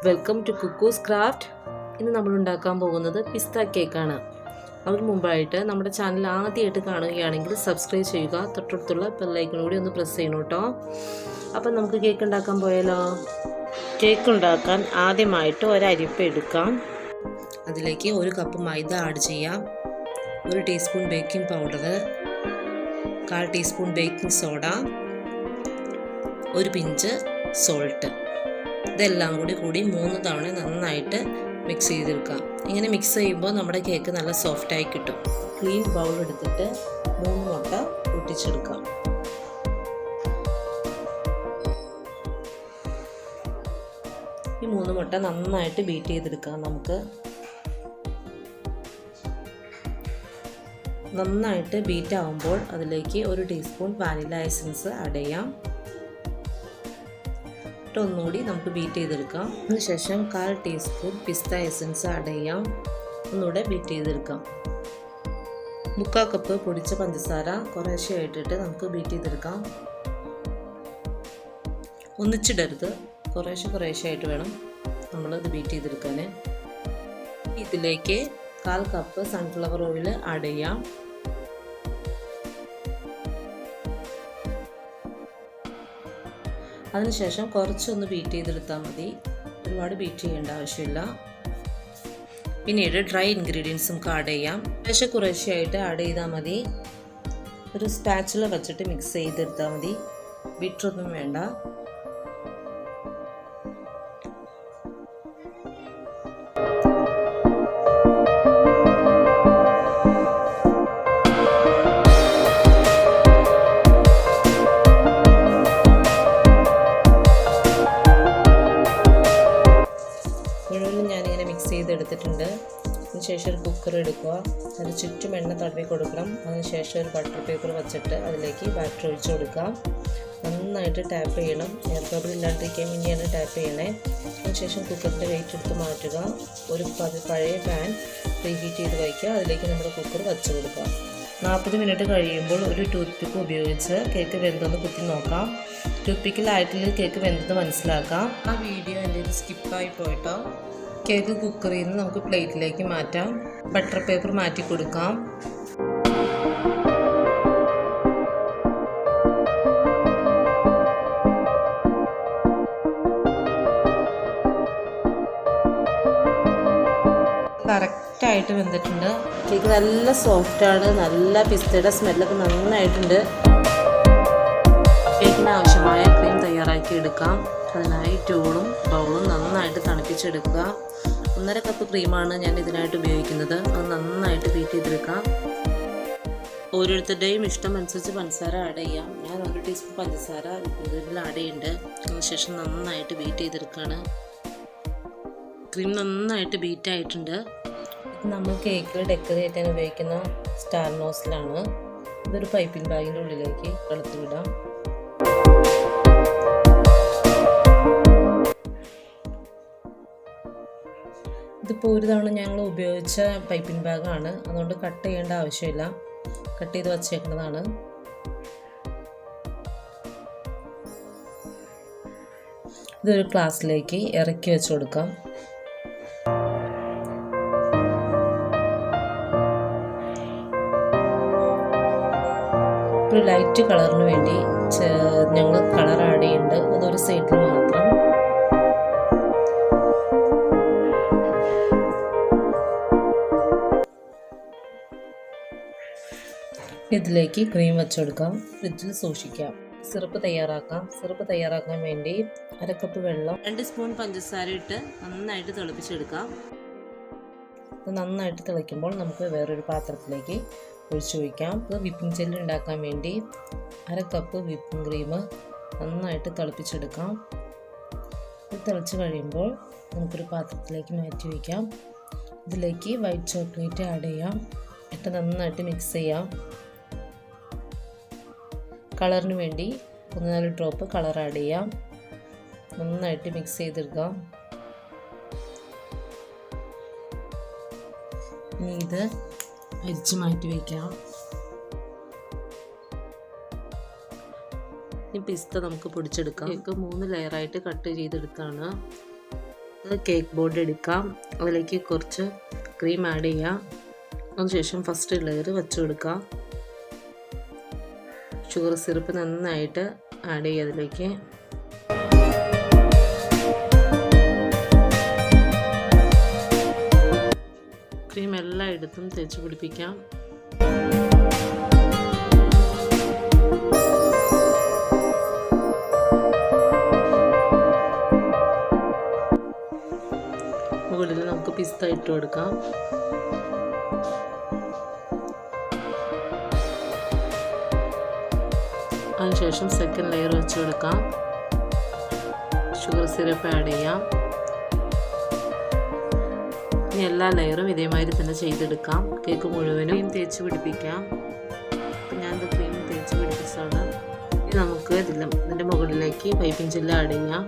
Welcome to cuckoo's craft. ഇന്ന് നമ്മൾ ഉണ്ടാക്കാൻ പോകുന്നത് പിസ്ത കേക്കാണ്. അതിന് മുമ്പായിട്ട് നമ്മുടെ ചാനൽ ആദ്യമായിട്ട് കാണുകയാണെങ്കിൽ സബ്സ്ക്രൈബ് ചെയ്യുക, തൊട്ടടുത്തുള്ള ബെല്ലൈക്കൺ കൂടി ഒന്ന് പ്രസ് ചെയ്യണം കേട്ടോ. അപ്പം നമുക്ക് കേക്ക് ഉണ്ടാക്കാൻ പോയാലോ? കേക്ക് ഉണ്ടാക്കാൻ ആദ്യമായിട്ട് ഒരരിപ്പ എടുക്കാം. അതിലേക്ക് 1 കപ്പ് മൈദ ആഡ് ചെയ്യാം, 1 teaspoon baking powder, 1/4 teaspoon baking soda, 1 pinch salt. ഇതെല്ലാം കൂടി 3 തവണ നന്നായിട്ട് മിക്സ് ചെയ്തെടുക്കാം. ഇങ്ങനെ മിക്സ് ചെയ്യുമ്പോൾ നമ്മുടെ കേക്ക് നല്ല സോഫ്റ്റായി കിട്ടും. ക്ലീൻ ബൗൾ എടുത്തിട്ട് 3 മുട്ട പൊട്ടിച്ചെടുക്കാം. ഈ 3 മുട്ട നന്നായിട്ട് ബീറ്റ് ചെയ്തെടുക്കാം. നമുക്ക് നന്നായിട്ട് ബീറ്റ് ആവുമ്പോൾ അതിലേക്ക് 1 ടീസ്പൂൺ വാനില എസൻസ് ആഡ് ചെയ്യാം. ഒന്നുകൂടി നമുക്ക് ബീറ്റ് ചെയ്തെടുക്കാം. അതിനുശേഷം 1/4 ടീസ്പൂൺ പിസ്ത എസൻസ് ആഡ് ചെയ്യാം. ഒന്നുകൂടെ ബീറ്റ് ചെയ്തെടുക്കാം. 3/4 കപ്പ് പൊടിച്ച പഞ്ചസാര കുറേശ്ശെ ഇട്ടിട്ട് നമുക്ക് ബീറ്റ് ചെയ്തെടുക്കാം. ഒന്നിച്ചിടരുത്, കുറേശ്ശെ ആയിട്ട് വേണം നമ്മളത് ബീറ്റ് ചെയ്തെടുക്കാൻ. ഇതിലേക്ക് 1/4 കപ്പ് സൺഫ്ലവർ ഓയിൽ ആഡ് ചെയ്യാം. അതിനുശേഷം കുറച്ചൊന്ന് ബീറ്റ് ചെയ്തെടുത്താൽ മതി, ഒരുപാട് ബീറ്റ് ചെയ്യേണ്ട ആവശ്യമില്ല. പിന്നീട് ഡ്രൈ ഇൻഗ്രീഡിയൻസ് നമുക്ക് ആഡ് ചെയ്യാം. കുറേശ്ശെയായിട്ട് ആഡ് ചെയ്താൽ മതി. ഒരു സ്പാച്ചുല വെച്ചിട്ട് മിക്സ് ചെയ്തെടുത്താൽ മതി, ബീറ്ററൊന്നും വേണ്ട. ഞാനിങ്ങനെ മിക്സ് ചെയ്തെടുത്തിട്ടുണ്ട്. അതിനുശേഷം ഒരു കുക്കർ എടുക്കുക, അതിന് ചുറ്റും എണ്ണ തടവി കൊടുക്കണം. അതിനുശേഷം ഒരു ബട്ടർ പേപ്പർ വെച്ചിട്ട് അതിലേക്ക് ബാറ്റർ ഒഴിച്ചു കൊടുക്കാം. നന്നായിട്ട് ടാപ്പ് ചെയ്യണം, എയർ ബബിൾ ഇല്ലാണ്ടിരിക്കാൻ വേണ്ടിയാണ് ടാപ്പ് ചെയ്യണേ. അതിനുശേഷം കുക്കറിൻ്റെ വെയിറ്റ് എടുത്ത് മാറ്റുക. ഒരു പഴയ പാൻ പ്രീഹീറ്റ് ചെയ്ത് വയ്ക്കുക, അതിലേക്ക് നമ്മുടെ കുക്കർ വെച്ച് കൊടുക്കുക. 40 മിനിറ്റ് കഴിയുമ്പോൾ ഒരു ടൂത്ത് പിക്ക് ഉപയോഗിച്ച് കേക്ക് വെന്തൊന്ന് കുത്തി നോക്കാം. ടൂത്ത് പിക്കിലായിട്ടില്ല കേക്ക് വെന്തത് മനസ്സിലാക്കാം. ആ വീഡിയോ എൻ്റെ സ്കിപ്പായി പോയിട്ടോ. കേക്ക് കുക്കറിൽ നിന്ന് നമുക്ക് പ്ലേറ്റിലേക്ക് മാറ്റാം. ബട്ടർ പേപ്പർ മാറ്റി കൊടുക്കാം. കറക്റ്റായിട്ട് വെന്തിട്ടുണ്ട്. കേക്ക് നല്ല സോഫ്റ്റാണ്, നല്ല പിസ്തയുടെ സ്മെല്ലൊക്കെ നന്നായിട്ടുണ്ട്. കേക്കിന് ആവശ്യമായ ക്രീം തയ്യാറാക്കി എടുക്കാം. അതിനായി ടൂളും ബൗളും നന്നായിട്ട് തണുപ്പിച്ചെടുക്കുക. 1/2 കപ്പ് ക്രീമാണ് ഞാൻ ഇതിനായിട്ട് ഉപയോഗിക്കുന്നത്. അത് നന്നായിട്ട് ബീറ്റ് ചെയ്തെടുക്കാം. ഓരോരുത്തരുടെയും ഇഷ്ടം അനുസരിച്ച് പഞ്ചസാര ആഡ് ചെയ്യാം. ഞാൻ 1 ടീസ്പൂൺ പഞ്ചസാര ഇതിൽ ആഡ് ചെയ്യുന്നുണ്ട്. അതിനുശേഷം നന്നായിട്ട് ബീറ്റ് ചെയ്തെടുക്കുകയാണ്. ക്രീം നന്നായിട്ട് ബീറ്റ് ആയിട്ടുണ്ട്. ഇത് നമ്മൾ കേക്ക് ഡെക്കറേറ്റ് ചെയ്യാൻ ഉപയോഗിക്കുന്ന സ്റ്റാർ നോസിലാണ്. ഇതൊരു പൈപ്പിംഗ് ബാഗിൻ്റെ ഉള്ളിലേക്ക് കളത്തി വിടാം. ഇതിപ്പോൾ ഒരു തവണ ഞങ്ങൾ ഉപയോഗിച്ച പൈപ്പിംഗ് ബാഗാണ്, അതുകൊണ്ട് കട്ട് ചെയ്യേണ്ട ആവശ്യമില്ല. കട്ട് ചെയ്ത് വച്ചേക്കുന്നതാണ്. ഇതൊരു ഗ്ലാസ്സിലേക്ക് ഇറക്കി വെച്ച് കൊടുക്കാം. ഒരു ലൈറ്റ് കളറിന് വേണ്ടി ഞങ്ങൾ കളർ ആഡ് ചെയ്യുന്നുണ്ട്. അതൊരു സൈഡിൽ മാത്രം. ഇതിലേക്ക് ക്രീം വെച്ചെടുക്കാം. ഫ്രിഡ്ജിൽ സൂക്ഷിക്കാം. സിറപ്പ് തയ്യാറാക്കാം. സിറപ്പ് തയ്യാറാക്കാൻ വേണ്ടി 1/2 കപ്പ് വെള്ളം, 2 സ്പൂൺ പഞ്ചസാര ഇട്ട് നന്നായിട്ട് തിളപ്പിച്ചെടുക്കാം. ഇത് നന്നായിട്ട് തിളയ്ക്കുമ്പോൾ നമുക്ക് വേറൊരു പാത്രത്തിലേക്ക് ഒഴിച്ചു വയ്ക്കാം. ഇത് വിപ്പിംഗ് ജെല്ലി ഉണ്ടാക്കാൻ വേണ്ടി 1/2 കപ്പ് വിപ്പിംഗ് ക്രീം നന്നായിട്ട് തിളപ്പിച്ചെടുക്കാം. ഇത് തിളച്ച് കഴിയുമ്പോൾ നമുക്കൊരു പാത്രത്തിലേക്ക് മാറ്റി വയ്ക്കാം. ഇതിലേക്ക് വൈറ്റ് ചോക്ലേറ്റ് ആഡ് ചെയ്യാം. ഇട്ട് നന്നായിട്ട് മിക്സ് ചെയ്യാം. കളറിന് വേണ്ടി 1-4 ഡ്രോപ്പ് കളർ ആഡ് ചെയ്യാം. നന്നായിട്ട് മിക്സ് ചെയ്തെടുക്കാം. ഇനി ഇത് അരിച്ച് മാറ്റി വയ്ക്കാം. ഈ പിസ്ത നമുക്ക് പൊടിച്ചെടുക്കാം. കേക്ക് 3 ലെയറായിട്ട് കട്ട് ചെയ്തെടുക്കുകയാണ്. കേക്ക് ബോർഡ് എടുക്കാം, അതിലേക്ക് കുറച്ച് ക്രീം ആഡ് ചെയ്യാം. അതിനുശേഷം ഫസ്റ്റ് ലെയർ വെച്ച് കൊടുക്കാം. ഷുഗർ സിറപ്പ് നന്നായിട്ട് ആഡ് ചെയ്യുക അതിലേക്ക്. ക്രീം എല്ലായിടത്തും തേച്ച് പിടിപ്പിക്കാം. മുകളിൽ നമുക്ക് പിസ്ത ഇട്ട് കൊടുക്കാം. അതിനുശേഷം സെക്കൻഡ് ലെയർ വെച്ച് കൊടുക്കാം. ഷുഗർ സിറപ്പ് ആഡ് ചെയ്യാം. ഇനി എല്ലാ ലെയറും ഇതേമാതിരി തന്നെ ചെയ്തെടുക്കാം. കേക്ക് മുഴുവനും തേച്ച് പിടിപ്പിക്കാം. അപ്പം ഞാനിത് ക്രീം തേച്ച് പിടിപ്പിച്ചതാണ്. ഇനി നമുക്ക് ഇതിൻ്റെ മുകളിലേക്ക് പൈപ്പിംഗ് ജെല്ല് ആഡ് ചെയ്യാം.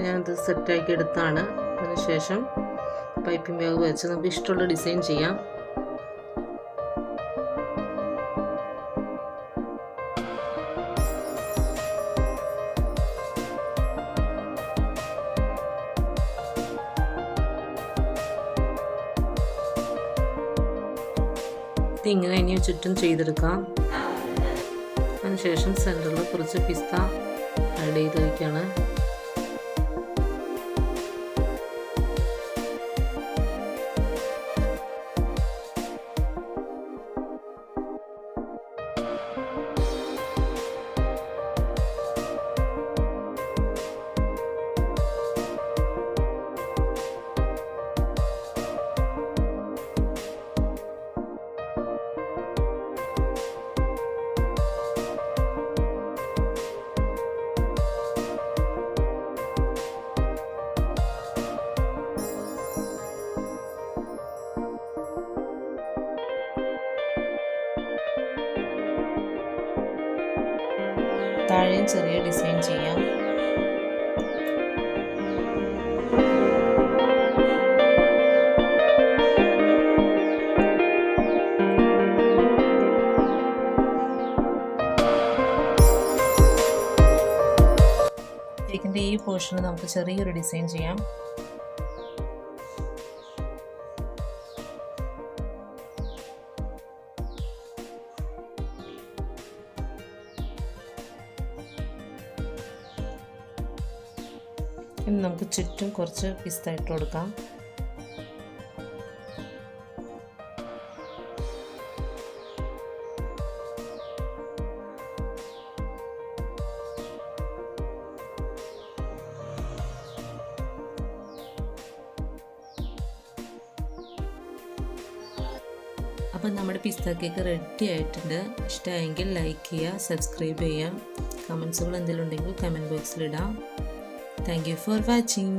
ഞാനത് സെറ്റാക്കി എടുത്താണ്. അതിനുശേഷം പൈപ്പിംഗ് ബാഗ് വെച്ച് നമുക്ക് ഇഷ്ടമുള്ള ഡിസൈൻ ചെയ്യാം. ഇതിങ്ങനെ ഇനി ചുറ്റും ചെയ്തെടുക്കാം. അതിനുശേഷം സെൻറ്ററിൽ കുറച്ച് പിസ്ത ആഡ് ചെയ്ത് വയ്ക്കുകയാണ്. താഴെയും ചെറിയ ഡിസൈൻ ചെയ്യാം. കേക്കിൻ്റെ ഈ പോർഷന് നമുക്ക് ചെറിയൊരു ഡിസൈൻ ചെയ്യാം. ഇനി നമുക്ക് ചുറ്റും കുറച്ച് പിസ്ത ഇട്ട് കൊടുക്കാം. അപ്പം നമ്മുടെ പിസ്ത കേക്ക് റെഡി ആയിട്ടുണ്ട്. ഇഷ്ടമായെങ്കിൽ ലൈക്ക് ചെയ്യുക, സബ്സ്ക്രൈബ് ചെയ്യുക. കമൻസുകൾ എന്തെങ്കിലും ഉണ്ടെങ്കിൽ comment ബോക്സിലിടാം. Thank you for watching.